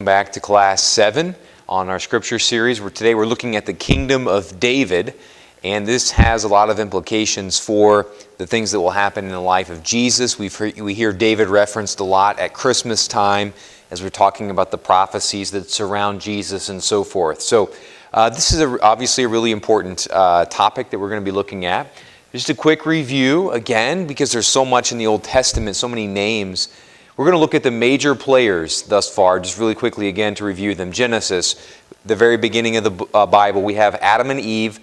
back to class 7 on our scripture series, where today we're looking at the kingdom of David, and this has a lot of implications for the things that will happen in the life of Jesus. We hear David referenced a lot at Christmas time as we're talking about the prophecies that surround Jesus and so forth. So this is obviously a really important topic that we're going to be looking at. Just a quick review again, because there's so much in the Old Testament, so many names. We're going to look at the major players thus far, just really quickly again to review them. Genesis, the very beginning of the Bible, we have Adam and Eve,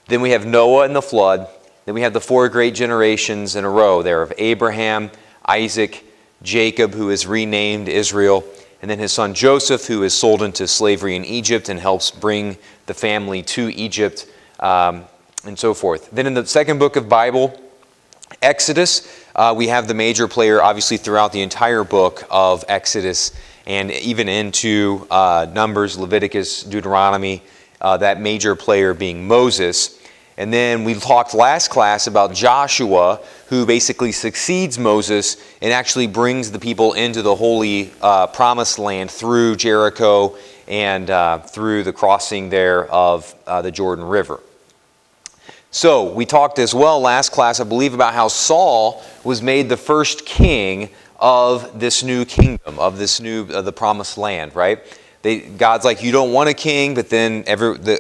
then we have Noah and the flood, then we have the 4 great generations in a row there of Abraham, Isaac, Jacob, who is renamed Israel, and then his son Joseph, who is sold into slavery in Egypt and helps bring the family to Egypt, and so forth. Then in the second book of Bible, Exodus, we have the major player obviously throughout the entire book of Exodus and even into Numbers, Leviticus, Deuteronomy, that major player being Moses. And then we talked last class about Joshua, who basically succeeds Moses and actually brings the people into the holy promised land through Jericho and through the crossing there of the Jordan River. So we talked as well last class, I believe, about how Saul was made the first king of this new kingdom, of this new the promised land, right? God's like, you don't want a king, but then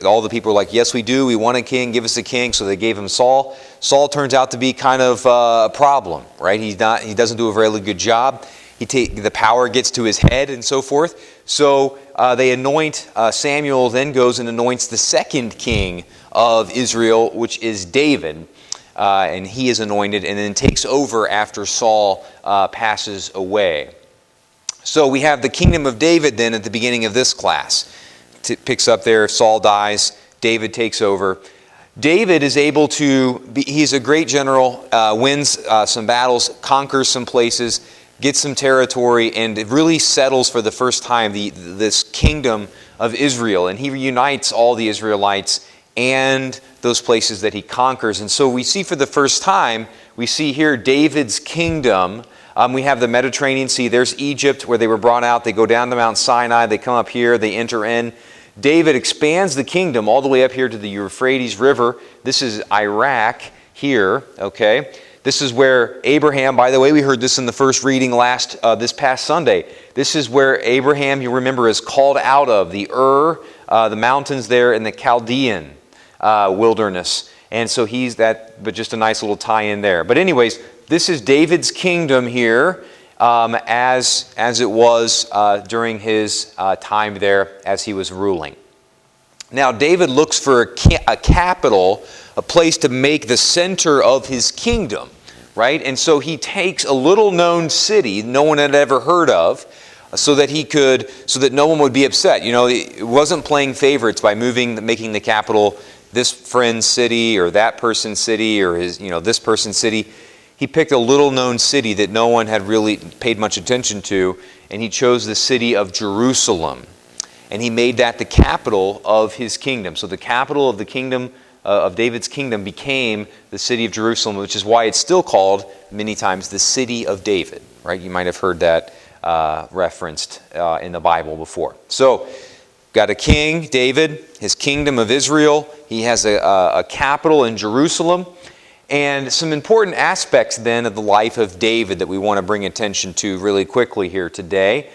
all the people are like, yes, we do. We want a king. Give us a king. So they gave him Saul. Saul turns out to be kind of a problem, right? He doesn't do a very good job. The power gets to his head and so forth. So they anoint Samuel. Then goes and anoints the second king of Israel, which is David, and he is anointed and then takes over after Saul passes away. So we have the kingdom of David then at the beginning of this class. It picks up there, Saul dies, David takes over. David is able to, he's a great general, wins some battles, conquers some places, gets some territory, and it really settles for the first time this kingdom of Israel. And he reunites all the Israelites and those places that he conquers. And so we see for the first time, we see here David's kingdom. We have the Mediterranean Sea. There's Egypt where they were brought out. They go down to Mount Sinai. They come up here. They enter in. David expands the kingdom all the way up here to the Euphrates River. This is Iraq here, okay? This is where Abraham, by the way, we heard this in the first reading this past Sunday. This is where Abraham, you remember, is called out of the the mountains there in the Chaldean wilderness. And so he's that, but just a nice little tie-in there. But anyways, this is David's kingdom here as it was during his time there as he was ruling. Now, David looks for a capital, a place to make the center of his kingdom, right? And so he takes a little-known city no one had ever heard of, so that no one would be upset. You know, it wasn't playing favorites by making the capital this friend's city or that person's city or this person's city. He picked a little-known city that no one had really paid much attention to, and he chose the city of Jerusalem. And he made that the capital of his kingdom. So the capital of the kingdom, of David's kingdom, became the city of Jerusalem, which is why it's still called many times the city of David, right? You might have heard that referenced in the Bible before. So, got a king, David, his kingdom of Israel. He has a capital in Jerusalem. And some important aspects then of the life of David that we want to bring attention to really quickly here today.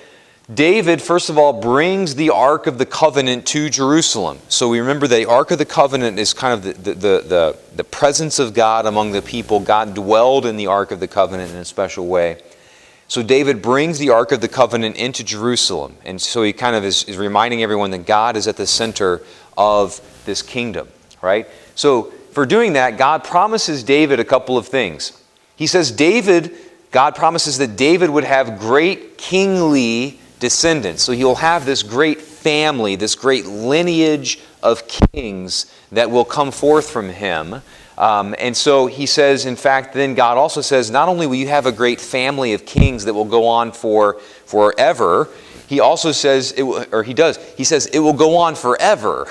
David, first of all, brings the Ark of the Covenant to Jerusalem. So we remember the Ark of the Covenant is kind of the presence of God among the people. God dwelled in the Ark of the Covenant in a special way. So David brings the Ark of the Covenant into Jerusalem. And so he kind of is reminding everyone that God is at the center of this kingdom, right? So for doing that, God promises David a couple of things. He says God promises that David would have great kingly descendants. So he'll have this great family, this great lineage of kings that will come forth from him. And so he says, in fact, then God also says, not only will you have a great family of kings that will go on forever, he also says, he says, it will go on forever,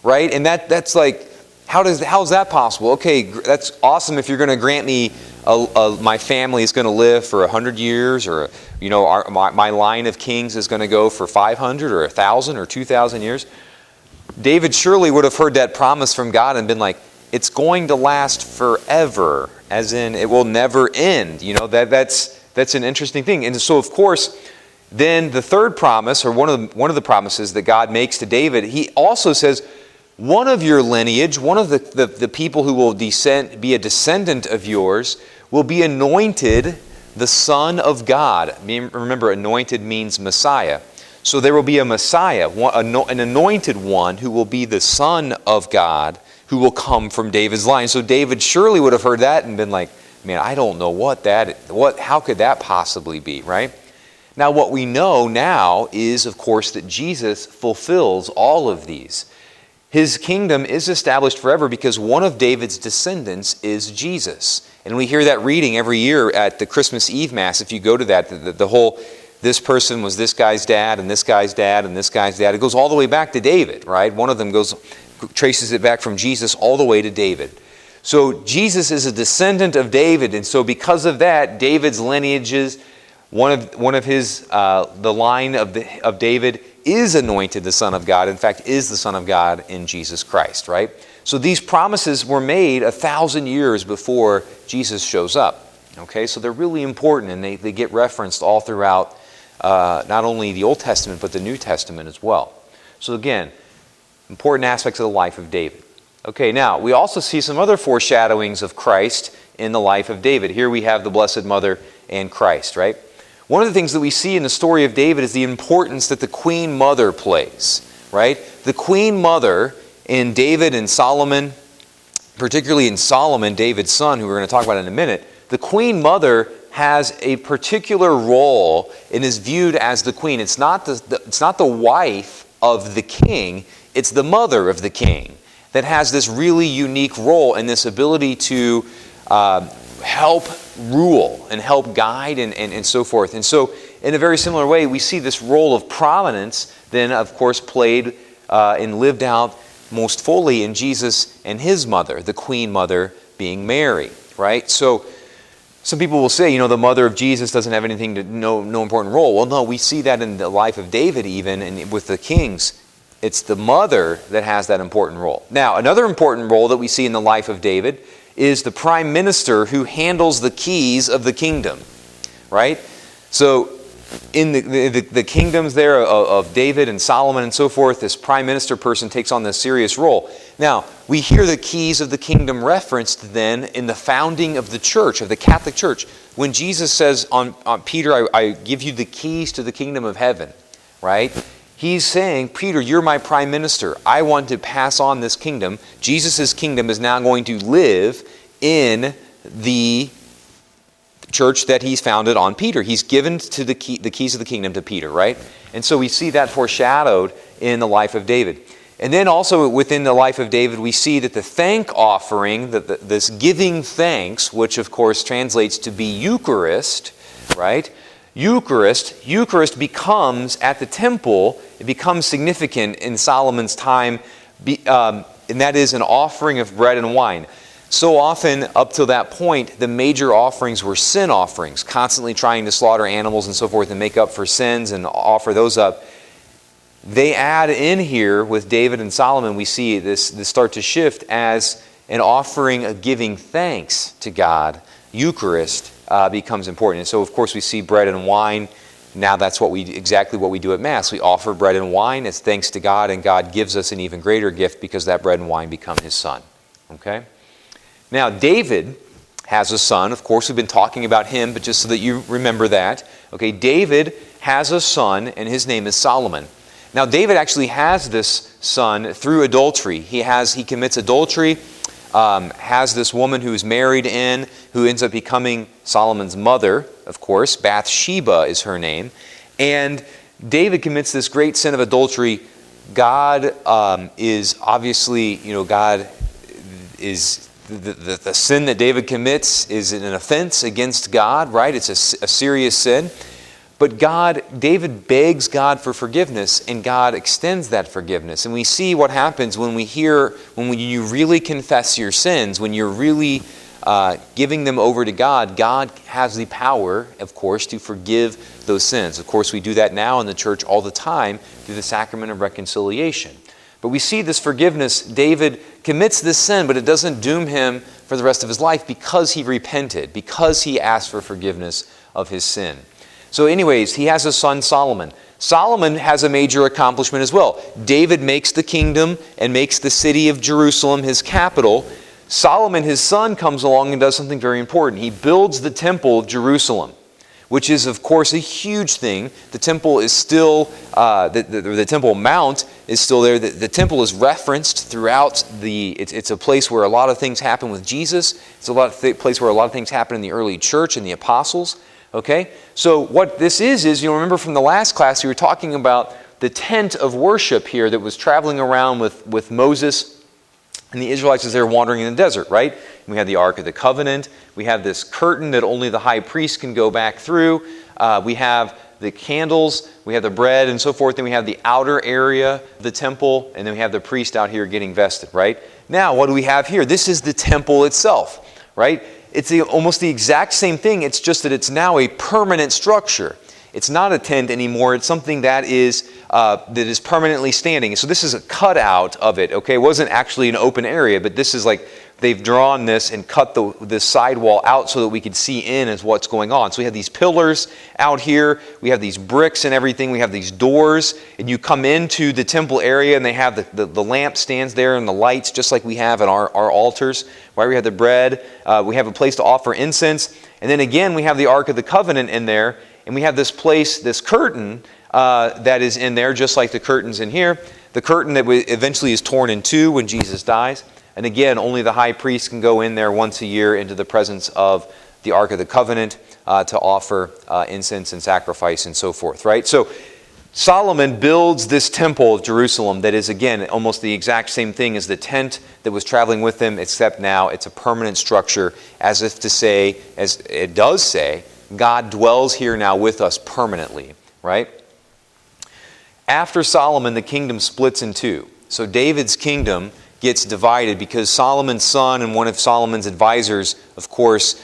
right? And that's like, how is that possible? Okay, that's awesome if you're going to grant me my family is going to live for 100 years, or my line of kings is going to go for 500 or 1,000 or 2,000 years. David surely would have heard that promise from God and been like, it's going to last forever, as in it will never end. That's an interesting thing. And so, of course, then the third promise, or one of the promises that God makes to David, he also says, one of your lineage, one of the people who will be a descendant of yours, will be anointed the Son of God. Remember, anointed means Messiah. So there will be a Messiah, an anointed one who will be the Son of God, who will come from David's line. So David surely would have heard that and been like, man, I don't know how could that possibly be, right? Now, what we know now is, of course, that Jesus fulfills all of these. His kingdom is established forever because one of David's descendants is Jesus. And we hear that reading every year at the Christmas Eve Mass. If you go to that, the whole, this person was this guy's dad, and this guy's dad, and this guy's dad. It goes all the way back to David, right? One of them traces it back from Jesus all the way to David. So Jesus is a descendant of David, and so because of that, David's lineages, one of his, the line of David is anointed the Son of God. In fact, is the Son of God in Jesus Christ, right? So these promises were made 1,000 years before Jesus shows up. Okay, so they're really important, and they get referenced all throughout not only the Old Testament, but the New Testament as well. So again, important aspects of the life of David. Okay, now we also see some other foreshadowings of Christ in the life of David. Here we have the Blessed Mother and Christ, right? One of the things that we see in the story of David is the importance that the Queen Mother plays, right? The Queen Mother in David and Solomon, particularly in Solomon, David's son, who we're going to talk about in a minute, the Queen Mother has a particular role and is viewed as the queen. It's not the wife of the king, it's the mother of the king that has this really unique role and this ability to help rule and help guide and so forth. And so in a very similar way, we see this role of prominence then, of course, played and lived out most fully in Jesus and his mother, the Queen Mother being Mary, right? So some people will say, the mother of Jesus doesn't have no important role. Well, no, we see that in the life of David even, and with the kings. It's the mother that has that important role. Now, another important role that we see in the life of David is the prime minister who handles the keys of the kingdom, right? So in the kingdoms there of David and Solomon and so forth, this prime minister person takes on this serious role. Now, we hear the keys of the kingdom referenced then in the founding of the church, of the Catholic Church. When Jesus says on Peter, I give you the keys to the kingdom of heaven, right? He's saying, Peter, you're my prime minister. I want to pass on this kingdom. Jesus' kingdom is now going to live in the church that he's founded on Peter. He's given to the keys of the kingdom to Peter, right? And so we see that foreshadowed in the life of David. And then also within the life of David, we see that the thank offering, this giving thanks, which of course translates to be Eucharist, right? Eucharist becomes, at the temple, it becomes significant in Solomon's time, and that is an offering of bread and wine. So often, up to that point, the major offerings were sin offerings, constantly trying to slaughter animals and so forth and make up for sins and offer those up. They add in here, with David and Solomon, we see this start to shift as an offering of giving thanks to God. Eucharist becomes important. And so, of course, we see bread and wine. Now that's exactly what we do at Mass. We offer bread and wine as thanks to God, and God gives us an even greater gift because that bread and wine become his son. Okay? Now, David has a son. Of course, we've been talking about him, but just so that you remember that. Okay, David has a son, and his name is Solomon. Now, David actually has this son through adultery. He commits adultery, has this woman who is married in, who ends up becoming Solomon's mother, of course. Bathsheba is her name. And David commits this great sin of adultery. God is obviously, God is... The sin that David commits is an offense against God, right? It's a serious sin. But David begs God for forgiveness, and God extends that forgiveness. And we see what happens when you really confess your sins, when you're really giving them over to God, God has the power, of course, to forgive those sins. Of course, we do that now in the church all the time through the sacrament of reconciliation. But we see this forgiveness. David commits this sin, but it doesn't doom him for the rest of his life because he repented, because he asked for forgiveness of his sin. So anyways, he has a son Solomon. Solomon has a major accomplishment as well. David makes the kingdom and makes the city of Jerusalem his capital. Solomon, his son, comes along and does something very important. He builds the temple of Jerusalem, which is, of course, a huge thing. The temple is still, the Temple Mount is still there. The temple is referenced throughout it's a place where a lot of things happen with Jesus. It's a place where a lot of things happen in the early church and the apostles. Okay? So what this is, you remember from the last class, we were talking about the tent of worship here that was traveling around with Moses and the Israelites as they were wandering in the desert, right? And we had the Ark of the Covenant. We have this curtain that only the high priest can go back through. We have the candles. We have the bread and so forth. Then we have the outer area of the temple. And then we have the priest out here getting vested, right? Now, what do we have here? This is the temple itself, right? It's almost the exact same thing. It's just that it's now a permanent structure. It's not a tent anymore. It's something that is permanently standing. So this is a cutout of it. Okay, it wasn't actually an open area, but this is like they've drawn this and cut the sidewall out so that we could see in as what's going on. So we have these pillars out here. We have these bricks and everything. We have these doors, and you come into the temple area, and they have the lamp stands there and the lights, just like we have at our altars. Right? We have the bread. We have a place to offer incense, and then again we have the Ark of the Covenant in there. And we have this place, this curtain that is in there, just like the curtains in here. The curtain that eventually is torn in two when Jesus dies. And again, only the high priest can go in there once a year into the presence of the Ark of the Covenant to offer incense and sacrifice and so forth, right? So Solomon builds this temple of Jerusalem that is, again, almost the exact same thing as the tent that was traveling with him, except now it's a permanent structure, as if to say, as it does say, God dwells here now with us permanently, right? After Solomon, the kingdom splits in two. So David's kingdom gets divided because Solomon's son and one of Solomon's advisors, of course,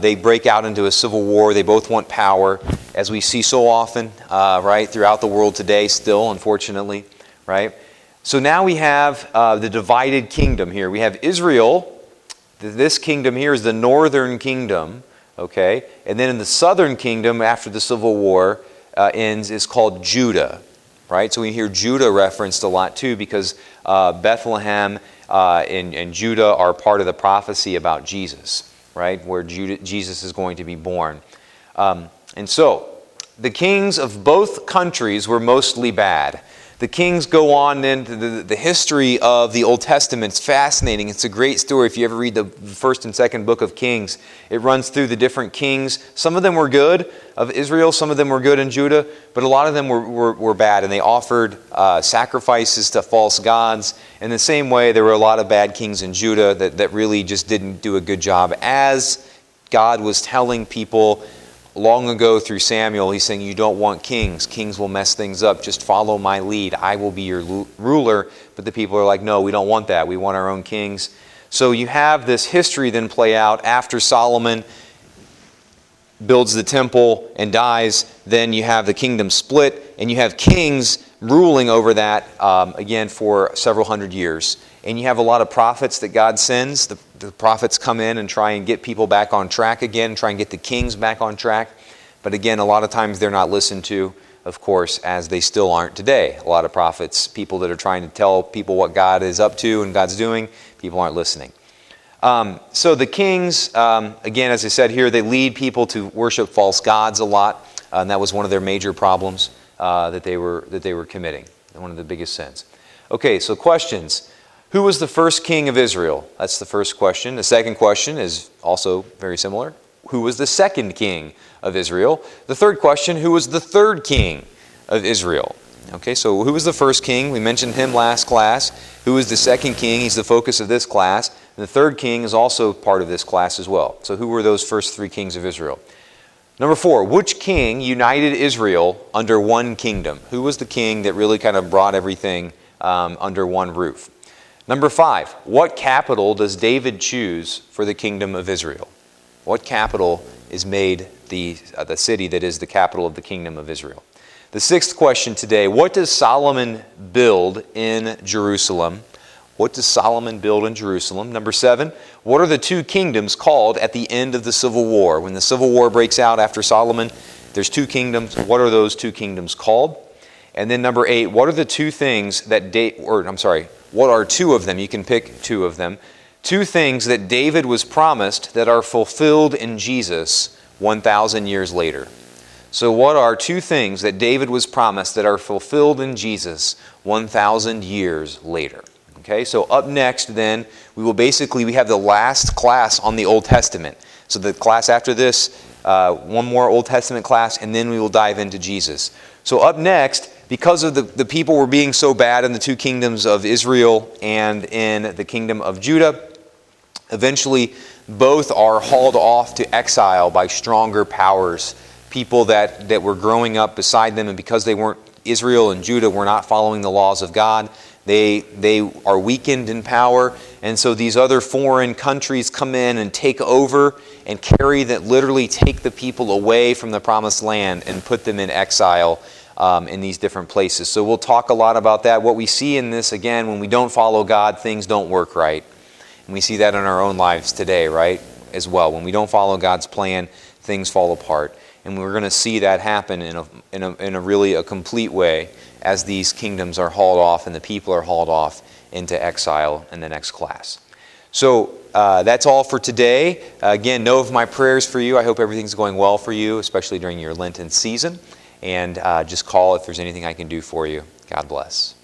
they break out into a civil war. They both want power, as we see so often, right, throughout the world today still, unfortunately, right? So now we have the divided kingdom here. We have Israel. This kingdom here is the northern kingdom. Okay, and then in the southern kingdom, after the Civil War ends, is called Judah, right? So we hear Judah referenced a lot too, because Bethlehem and Judah are part of the prophecy about Jesus, right? Where Jesus is going to be born. And so the kings of both countries were mostly bad. The kings go on into the history of the Old Testament. It's fascinating. It's a great story. If you ever read the first and second book of Kings, it runs through the different kings. Some of them were good of Israel. Some of them were good in Judah. But a lot of them were bad. And they offered sacrifices to false gods. In the same way, there were a lot of bad kings in Judah that really just didn't do a good job. As God was telling people long ago through Samuel, he's saying, you don't want kings. Kings will mess things up. Just follow my lead. I will be your ruler. But the people are like, no, we don't want that. We want our own kings. So you have this history then play out after Solomon builds the temple and dies. Then you have the kingdom split, and you have kings ruling over that, again, for several hundred years. And you have a lot of prophets that God sends. The prophets come in and try and get people back on track again, try and get the kings back on track. But again, a lot of times they're not listened to, of course, as they still aren't today. A lot of prophets, people that are trying to tell people what God is up to and God's doing, people aren't listening. So the kings, again, as I said here, they lead people to worship false gods a lot. And that was one of their major problems that they were committing, one of the biggest sins. Okay, so questions. Who was the first king of Israel? That's the first question. The second question is also very similar. Who was the second king of Israel? The third question, who was the third king of Israel? Okay, so who was the first king? We mentioned him last class. Who was the second king? He's the focus of this class. And the third king is also part of this class as well. So who were those first three kings of Israel? Number 4, which king united Israel under one kingdom? Who was the king that really kind of brought everything under one roof? Number 5, what capital does David choose for the kingdom of Israel? What capital is made the city that is the capital of the kingdom of Israel? The 6th question today, what does Solomon build in Jerusalem? What does Solomon build in Jerusalem? Number 7, what are the 2 kingdoms called at the end of the Civil War? When the Civil War breaks out after Solomon, there's 2 kingdoms. What are those 2 kingdoms called? And then number 8, what are the 2 things that what are 2 of them? You can pick 2 of them. 2 things that David was promised that are fulfilled in Jesus 1,000 years later. So what are 2 things that David was promised that are fulfilled in Jesus 1,000 years later? Okay, so up next then, we have the last class on the Old Testament. So the class after this, one more Old Testament class, and then we will dive into Jesus. So up next, because of the people were being so bad in the 2 kingdoms of Israel and in the kingdom of Judah, eventually both are hauled off to exile by stronger powers, people that were growing up beside them, and because Israel and Judah were not following the laws of God, they are weakened in power, and so these other foreign countries come in and take over and literally take the people away from the promised land and put them in exile in these different places. So we'll talk a lot about that. What we see in this, again, when we don't follow God, things don't work right. And we see that in our own lives today, right, as well. When we don't follow God's plan, things fall apart. And we're going to see that happen in a really complete way as these kingdoms are hauled off and the people are hauled off into exile in the next class. So that's all for today. Again, know of my prayers for you. I hope everything's going well for you, especially during your Lenten season. And just call if there's anything I can do for you. God bless.